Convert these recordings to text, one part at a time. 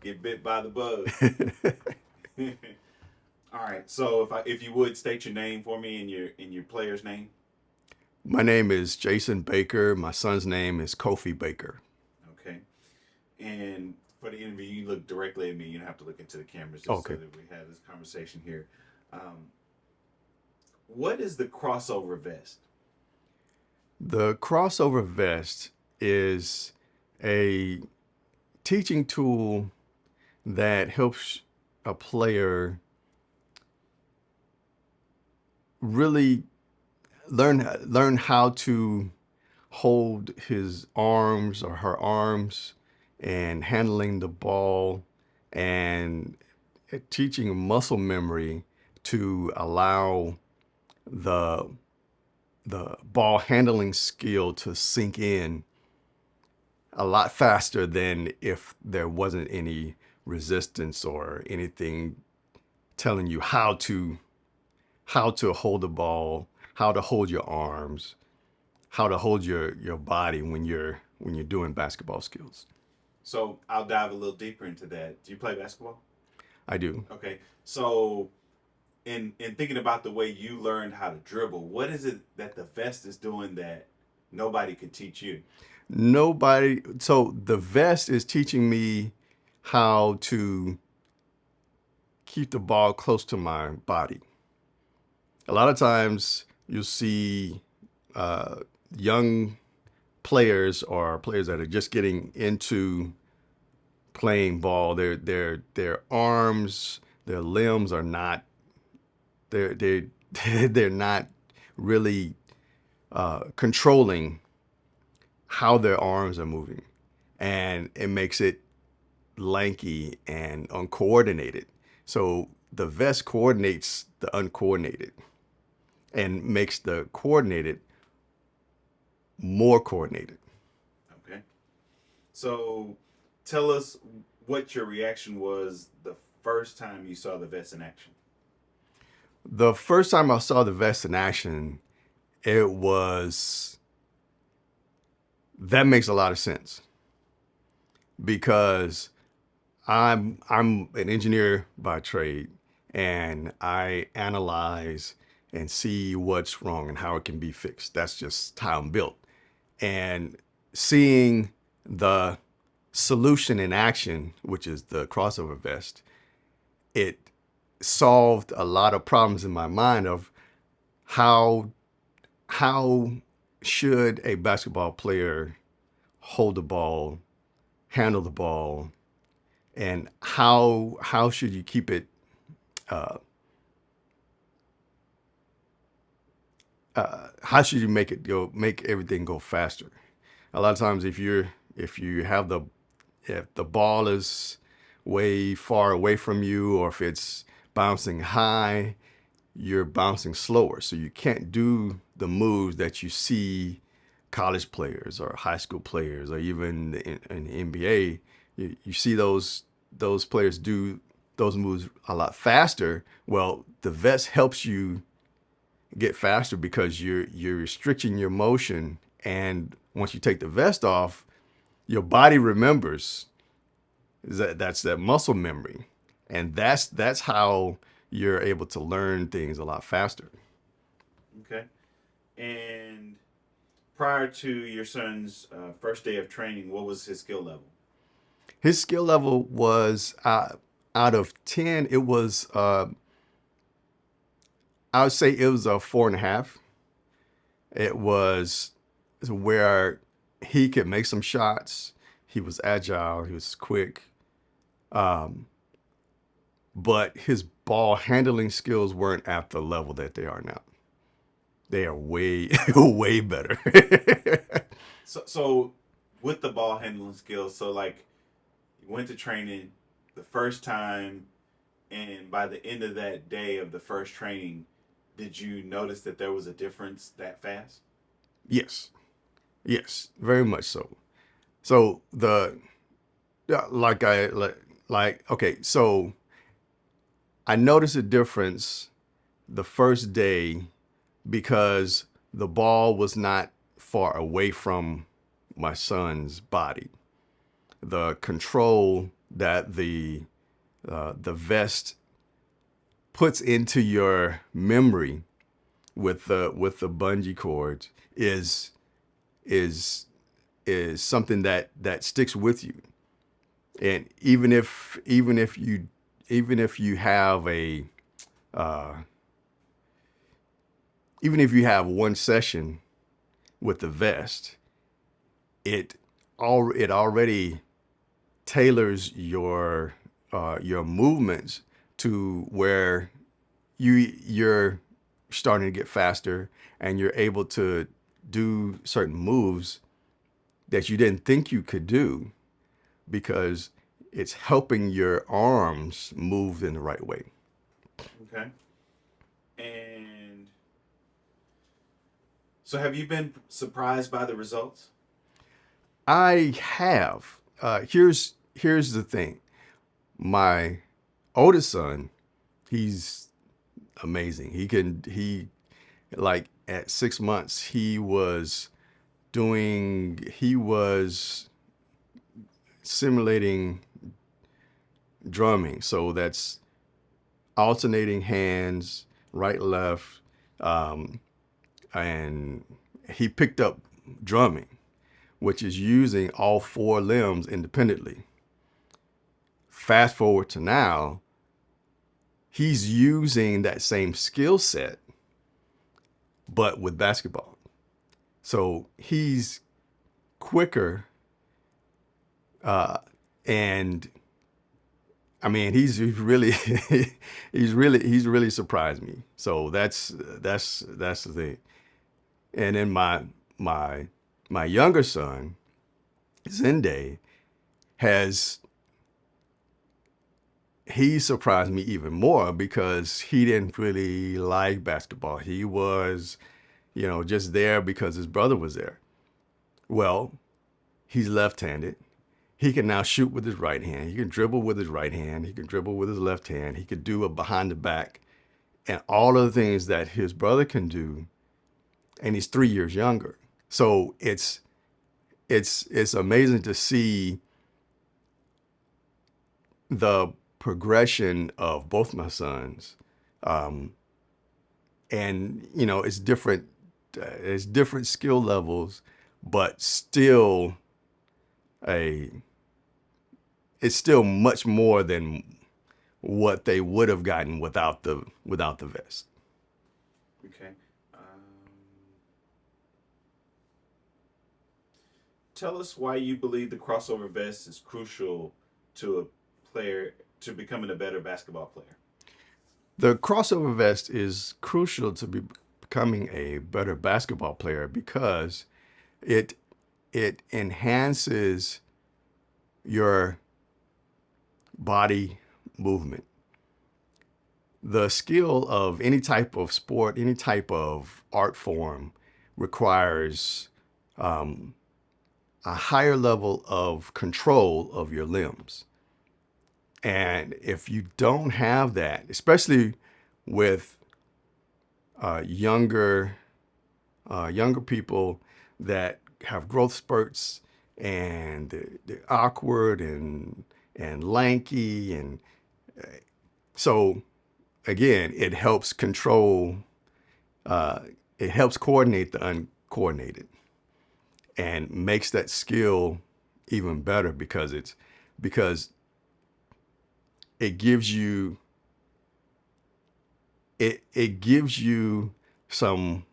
Get bit by the bug. All right. So if you would state your name for me and your player's name. My name is Jason Baker. My son's name is Kofi Baker. Okay. And for the interview, you look directly at me. You don't have to look into the cameras just so Okay. that we have this conversation here. Um, what is the crossover vest? The Xrossover Vest is a teaching tool that helps a player really learn how to hold his arms or her arms and handling the ball and teaching muscle memory to allow the the ball handling skill to sink in a lot faster than if there wasn't any resistance or anything telling you how to hold the ball, how to hold your arms, how to hold your body when you're doing basketball skills. So I'll dive a little deeper into that. Do you play basketball? I do. Okay. So in thinking about the way you learned how to dribble, what is it that the vest is doing that nobody could teach you? Nobody. So the vest is teaching me how to keep the ball close to my body. A lot of times you'll see uh, young players or players that are just getting into playing ball. Their arms, their limbs are not they're they're not really controlling how their arms are moving, and it makes it lanky and uncoordinated. So the vest coordinates the uncoordinated and makes the coordinated more coordinated. Okay. So tell us what your reaction was the first time you saw the vest in action. The first time I saw the vest in action, it was that makes a lot of sense because I'm an engineer by trade, and I analyze and see what's wrong and how it can be fixed. That's just how I'm built. And seeing the solution in action, which is the crossover vest, it solved a lot of problems in my mind of how how should a basketball player hold the ball, handle the ball, and how should you keep it uh, how should you make everything go faster. A lot of times if you have the if the ball is way far away from you, or if it's bouncing high, you're bouncing slower, so you can't do the moves that you see college players or high school players or even in the NBA. You see those players do those moves a lot faster. Well, the vest helps you get faster because you're restricting your motion, and once you take the vest off, your body remembers. That's that muscle memory, and that's how you're able to learn things a lot faster. Okay. And prior to your son's first day of training, what was his skill level? His skill level was out of 10. It was I would say it was a 4.5. It was where he could make some shots. He was agile. He was quick. Um, but his ball handling skills weren't at the level that they are now. They are way, way better. So with the ball handling skills, so like you went to training the first time, and by the end of that day of the first training, did you notice that there was a difference that fast? Yes, yes, very much so. So like I like okay, so I noticed a difference the first day because the ball was not far away from my son's body. the control that the vest puts into your memory with the bungee cords is is something that sticks with you. And even if you have a uh, even if you have one session with the vest, it it already tailors your movements to where you're starting to get faster, and you're able to do certain moves that you didn't think you could do because it's helping your arms move in the right way. Okay. And so, have you been surprised by the results? I have. Here's the thing. My oldest son, he's amazing. He like at 6 months he was simulating drumming. So that's alternating hands, right, left, um, and he picked up drumming, which is using all four limbs independently. Fast forward to now, he's using that same skill set, but with basketball. So he's quicker, uh, and I mean, he's really he's really surprised me. So that's the thing. And then my my younger son, Zende, has he surprised me even more because he didn't really like basketball. He was, just there because his brother was there. Well, he's left-handed. He can now shoot with his right hand. He can dribble with his right hand. He can dribble with his left hand. He could do a behind the back and all of the things that his brother can do. And he's 3 years younger. So it's amazing to see the progression of both my sons. Um, and it's different skill levels, but still a it's still much more than what they would have gotten without the vest. Okay. Um, Tell us why you believe the crossover vest is crucial to a player to becoming a better basketball player. The crossover vest is crucial to becoming a better basketball player because it it enhances your body movement. The skill of any type of sport, any type of art form requires um, a higher level of control of your limbs. And if you don't have that, especially with younger younger people that have growth spurts and they're awkward and lanky, and so again, uh, it helps coordinate the uncoordinated and makes that skill even better because it gives you it gives you some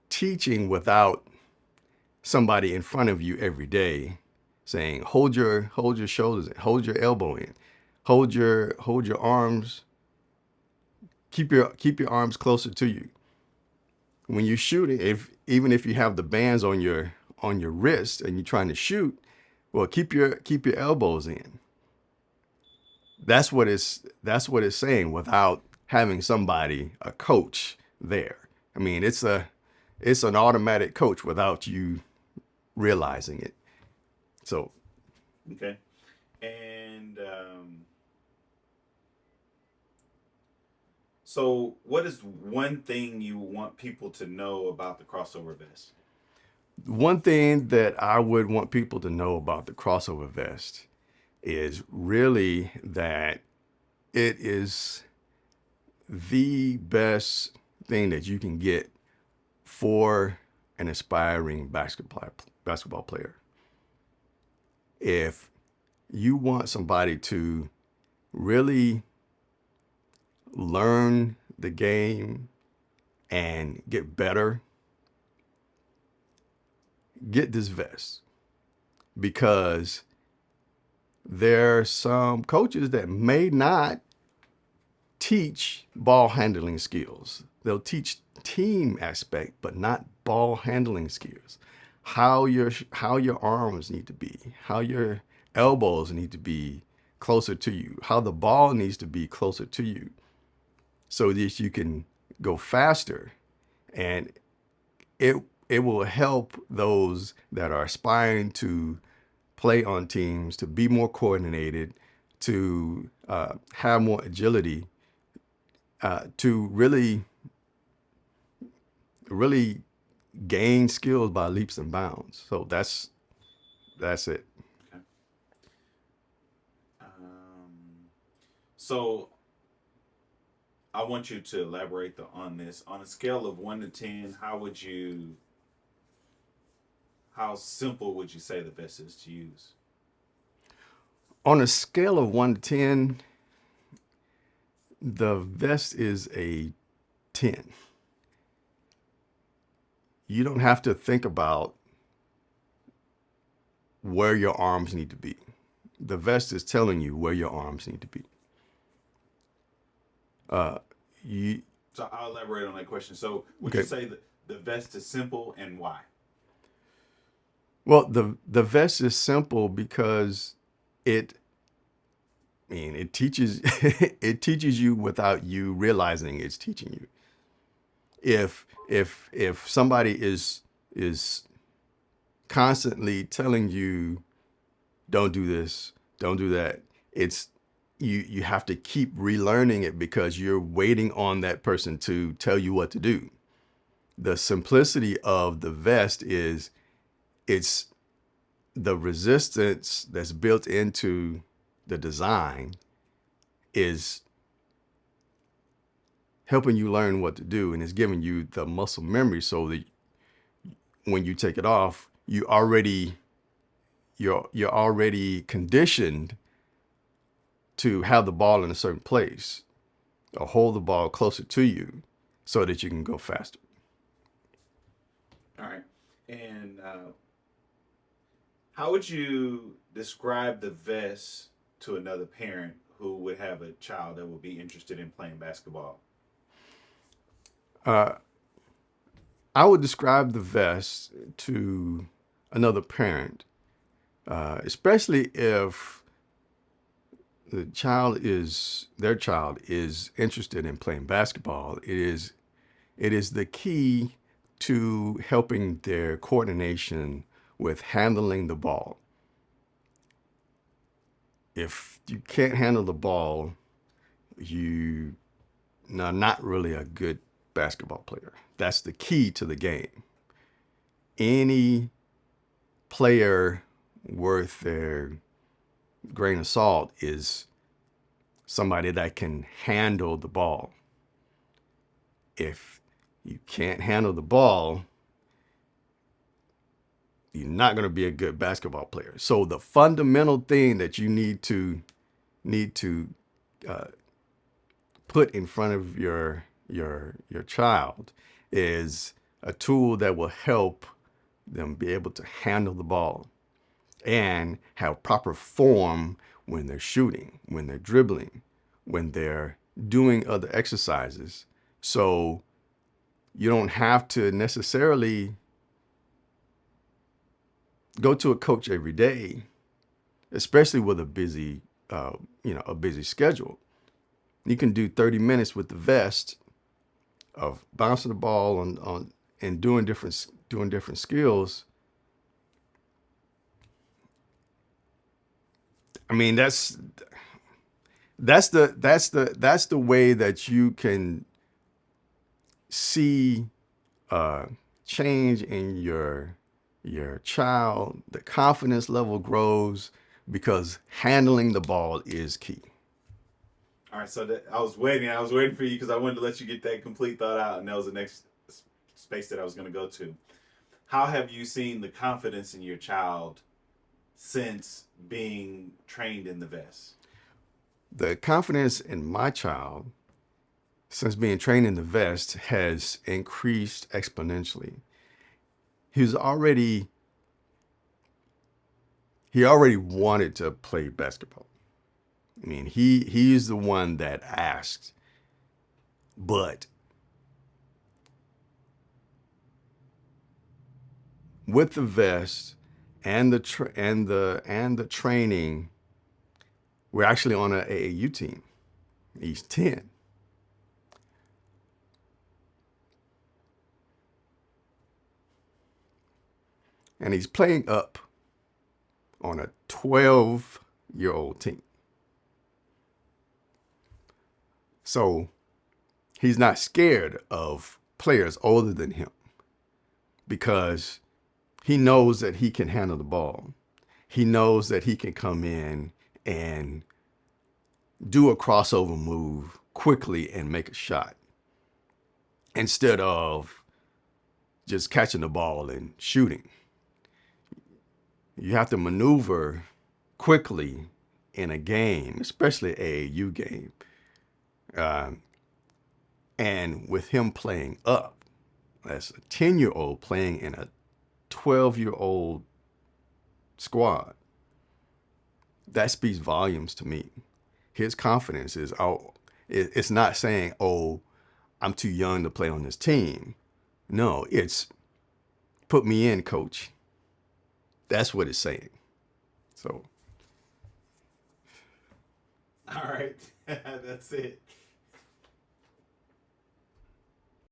teaching without somebody in front of you every day saying hold your shoulders in, hold your elbow in, hold your arms, keep your arms closer to you. When you shoot it, if even if you have the bands on your wrist and you're trying to shoot, well, keep your elbows in. That's what it's saying without having somebody, a coach there. I mean, it's an automatic coach without you realizing it. So Okay. And so, what is one thing you want people to know about the crossover vest? One thing that I would want people to know about the crossover vest is really that it is the best thing that you can get for an aspiring basketball player. If you want somebody to really learn the game and get better, get this vest, because there are some coaches that may not teach ball handling skills. They'll teach team aspect, but not ball handling skills. How your arms need to be, how your elbows need to be closer to you, how the ball needs to be closer to you, so that you can go faster. And it it will help those that are aspiring to play on teams to be more coordinated, to have more agility, to really gain skills by leaps and bounds. So that's it. Okay. Um, so I want you to elaborate on this. On a scale of 1 to 10, how simple would you say the vest is to use? On a scale of 1 to 10, the vest is a 10. You don't have to think about where your arms need to be. The vest is telling you where your arms need to be. Uh, you So I'll elaborate on that question. So would you okay? say that the vest is simple and why? Well, the vest is simple because it it teaches it teaches you without you realizing it's teaching you. If somebody is constantly telling you don't do this, don't do that, it's you have to keep relearning it because you're waiting on that person to tell you what to do. The simplicity of the vest is it's the resistance that's built into the design is helping you learn what to do, and it's giving you the muscle memory so that when you take it off, you're already conditioned to have the ball in a certain place or hold the ball closer to you so that you can go faster. All right. And how would you describe the vest to another parent who would have a child that would be interested in playing basketball? Uh, I would describe the vest to another parent, especially if their child is interested in playing basketball. It is the key to helping their coordination with handling the ball. If you can't handle the ball, you are not really a good basketball player. That's the key to the game. Any player worth their grain of salt is somebody that can handle the ball. If you can't handle the ball, you're not going to be a good basketball player. So the fundamental thing that you need to uh, put in front of your child is a tool that will help them be able to handle the ball and have proper form when they're shooting, when they're dribbling, when they're doing other exercises. So you don't have to necessarily go to a coach every day, especially with a busy schedule. You can do 30 minutes with the vest of bouncing the ball on and doing different skills. I mean, that's the way that you can see change in your child, the confidence level grows because handling the ball is key. All right, so that, I was waiting for you because I wanted to let you get that complete thought out, and that was the next space that I was going to go to. How have you seen the confidence in your child since being trained in the vest? The confidence in my child, since being trained in the vest, has increased exponentially. He's already he already wanted to play basketball. I mean, he's the one that asked, but with the vest and the training, we're actually on an AAU team. He's 10. And he's playing up on a 12-year-old team. So he's not scared of players older than him because he knows that he can handle the ball. He knows that he can come in and do a crossover move quickly and make a shot instead of just catching the ball and shooting. You have to maneuver quickly in a game, especially AAU game. And with him playing up, as a 10-year-old playing in a 12-year-old squad, that speaks volumes to me. His confidence is, oh, it's not saying, oh, I'm too young to play on this team. No, it's put me in, coach. That's what it's saying. So, All right, that's it.